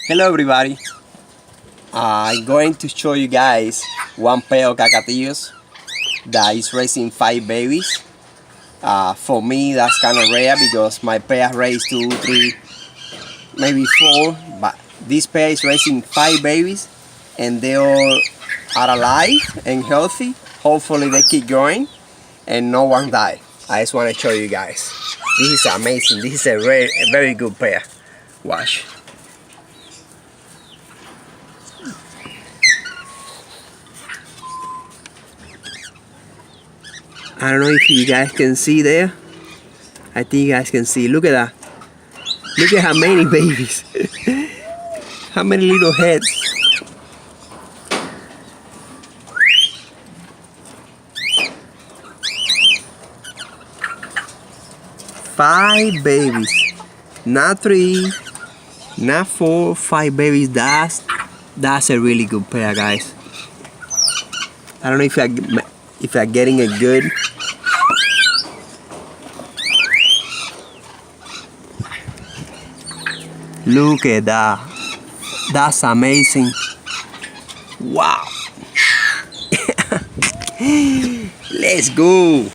Hello everybody, I'm going to show you guys one pair of cockatiels that is raising 5 babies. For me that's kind of rare because my pair raised 2, 3, maybe 4, but this pair is raising 5 babies and they all are alive and healthy. Hopefully they keep growing and no one died. I just want to show you guys. This is amazing. This is a very good pair. Watch. I don't know if you guys can see there. I think you guys can see. Look at that. Look at how many babies. How many little heads. Five babies. Not 3, not 4, 5 babies. That's a really good pair, guys. I don't know if you're getting it good. Look at that. That's amazing. Wow. Let's go.